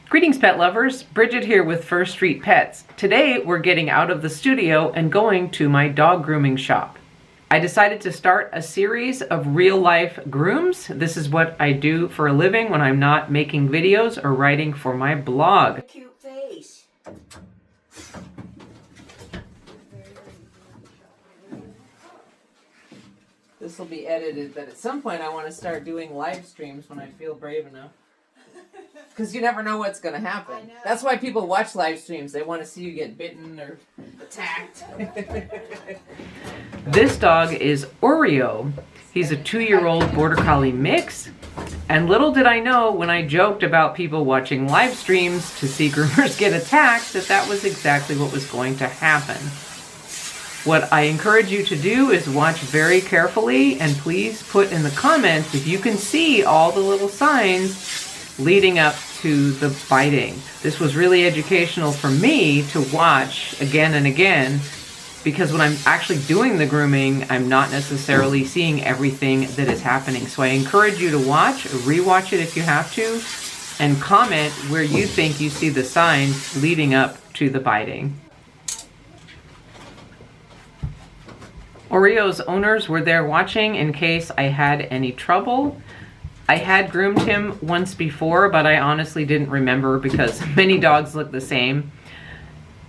Greetings, pet lovers. Bridget here with First Street Pets. Today we're getting out of the studio and going to my dog grooming shop. I decided to start a series of real-life grooms. This is what I do for a living when I'm not making videos or writing for my blog. Cute face. This will be edited, but at some point I want to start doing live streams when I feel brave enough. Because you never know what's going to happen. That's why people watch live streams. They want to see you get bitten or attacked. This dog is Oreo. He's a 2-year-old Border Collie mix. And little did I know when I joked about people watching live streams to see groomers get attacked that was exactly what was going to happen. What I encourage you to do is watch very carefully and please put in the comments if you can see all the little signs leading up to the biting. This was really educational for me to watch again and again, because when I'm actually doing the grooming, I'm not necessarily seeing everything that is happening. So I encourage you to watch, rewatch it if you have to, and comment where you think you see the signs leading up to the biting. Oreo's owners were there watching in case I had any trouble. I had groomed him once before, but I honestly didn't remember because many dogs look the same.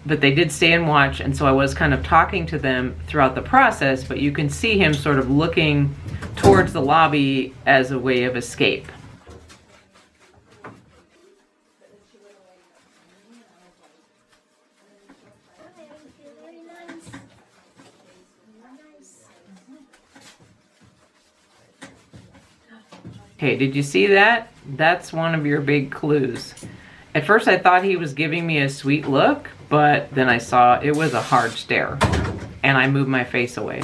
But they did stay and watch, and so I was kind of talking to them throughout the process, but you can see him sort of looking towards the lobby as a way of escape. Okay, did you see that? That's one of your big clues. At first I thought he was giving me a sweet look, but then I saw it was a hard stare, and I moved my face away.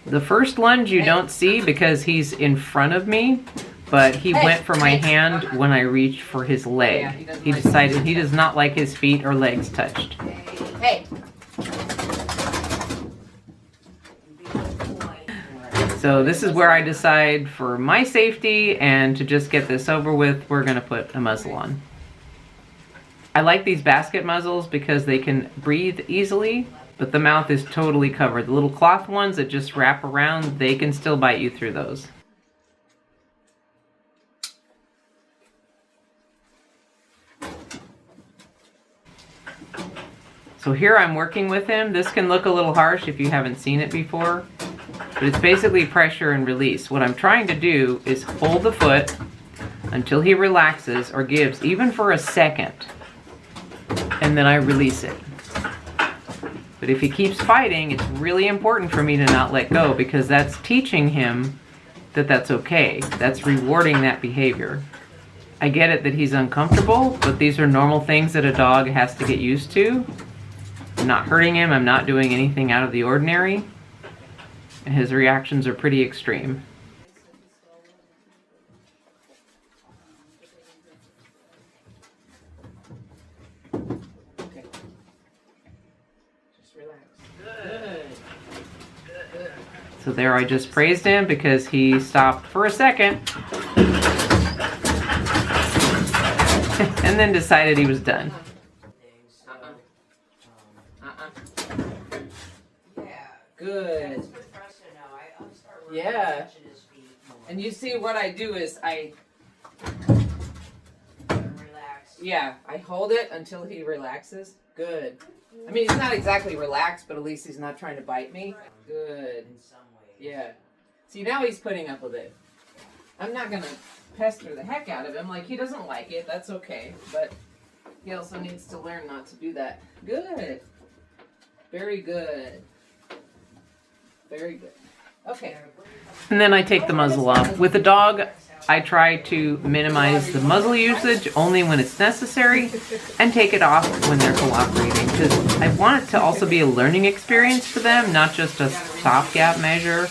The first lunge you don't see because he's in front of me, but he went for my hand when I reached for his leg. He decided he does not like his feet or legs touched. Hey. So this is where I decide for my safety and to just get this over with, we're going to put a muzzle on. I like these basket muzzles because they can breathe easily, but the mouth is totally covered. The little cloth ones that just wrap around, they can still bite you through those. So here I'm working with him. This can look a little harsh if you haven't seen it before, but it's basically pressure and release. What I'm trying to do is hold the foot until he relaxes or gives, even for a second, and then I release it. But if he keeps fighting, it's really important for me to not let go, because that's teaching him that that's okay. That's rewarding that behavior. I get it that he's uncomfortable, but these are normal things that a dog has to get used to. I'm not hurting him. I'm not doing anything out of the ordinary. And his reactions are pretty extreme. Okay. Just relax. Good. Good. So there I just praised him because he stopped for a second and then decided he was done. Good. Yeah. And you see what I do is I hold it until he relaxes. Good. I mean, he's not exactly relaxed, but at least he's not trying to bite me. Good. Yeah. See, now he's putting up with it. I'm not going to pester the heck out of him. Like, he doesn't like it. That's okay. But he also needs to learn not to do that. Good. Very good. Very good. Okay. And then I take the muzzle off. With a dog, I try to minimize the muzzle usage only when it's necessary and take it off when they're cooperating, because I want it to also be a learning experience for them, not just a stopgap measure.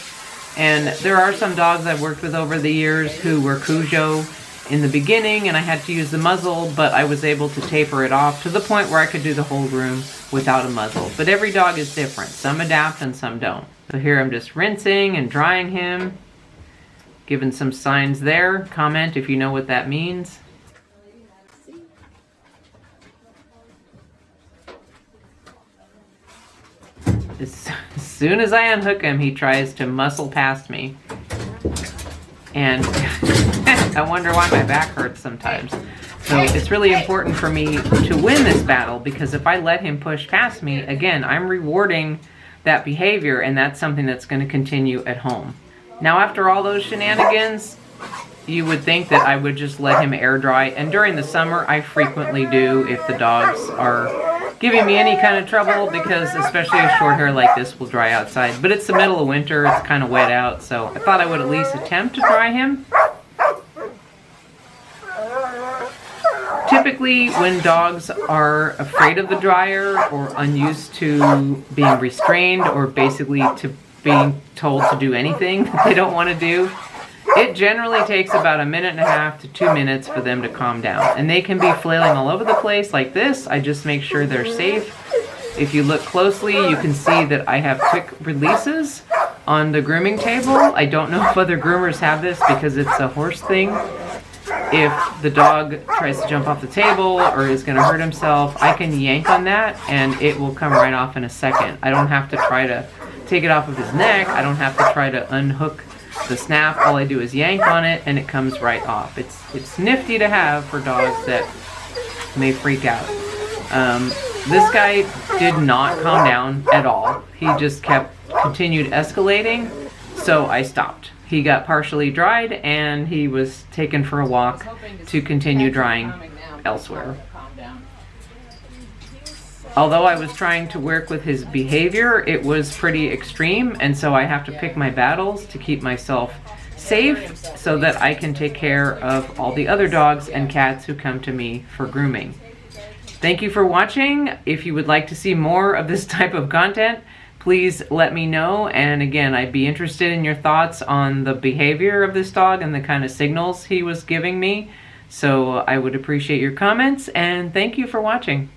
And there are some dogs I've worked with over the years who were Cujo in the beginning, and I had to use the muzzle, but I was able to taper it off to the point where I could do the whole groom without a muzzle. But every dog is different. Some adapt and some don't. So here I'm just rinsing and drying him, giving some signs there. Comment if you know what that means. as soon as I unhook him, he tries to muscle past me. And I wonder why my back hurts sometimes. So it's really important for me to win this battle, because if I let him push past me, again, I'm rewarding that behavior, and that's something that's going to continue at home. Now, after all those shenanigans, you would think that I would just let him air dry, and during the summer, I frequently do if the dogs are giving me any kind of trouble, because especially a short hair like this will dry outside. But it's the middle of winter, it's kind of wet out, so I thought I would at least attempt to dry him. Typically, when dogs are afraid of the dryer or unused to being restrained or basically to being told to do anything that they don't want to do, it generally takes about 1.5 to 2 minutes for them to calm down. And they can be flailing all over the place like this. I just make sure they're safe. If you look closely, you can see that I have quick releases on the grooming table. I don't know if other groomers have this because it's a horse thing. If the dog tries to jump off the table or is going to hurt himself, I can yank on that and it will come right off in a second. I don't have to try to take it off of his neck. I don't have to try to unhook the snap. All I do is yank on it and it comes right off. It's nifty to have for dogs that may freak out. This guy did not calm down at all. He just continued escalating, so I stopped. He got partially dried and he was taken for a walk to continue drying elsewhere. Although I was trying to work with his behavior, it was pretty extreme, and so I have to pick my battles to keep myself safe so that I can take care of all the other dogs and cats who come to me for grooming. Thank you for watching. If you would like to see more of this type of content, please let me know. And again, I'd be interested in your thoughts on the behavior of this dog and the kind of signals he was giving me. So I would appreciate your comments, and thank you for watching.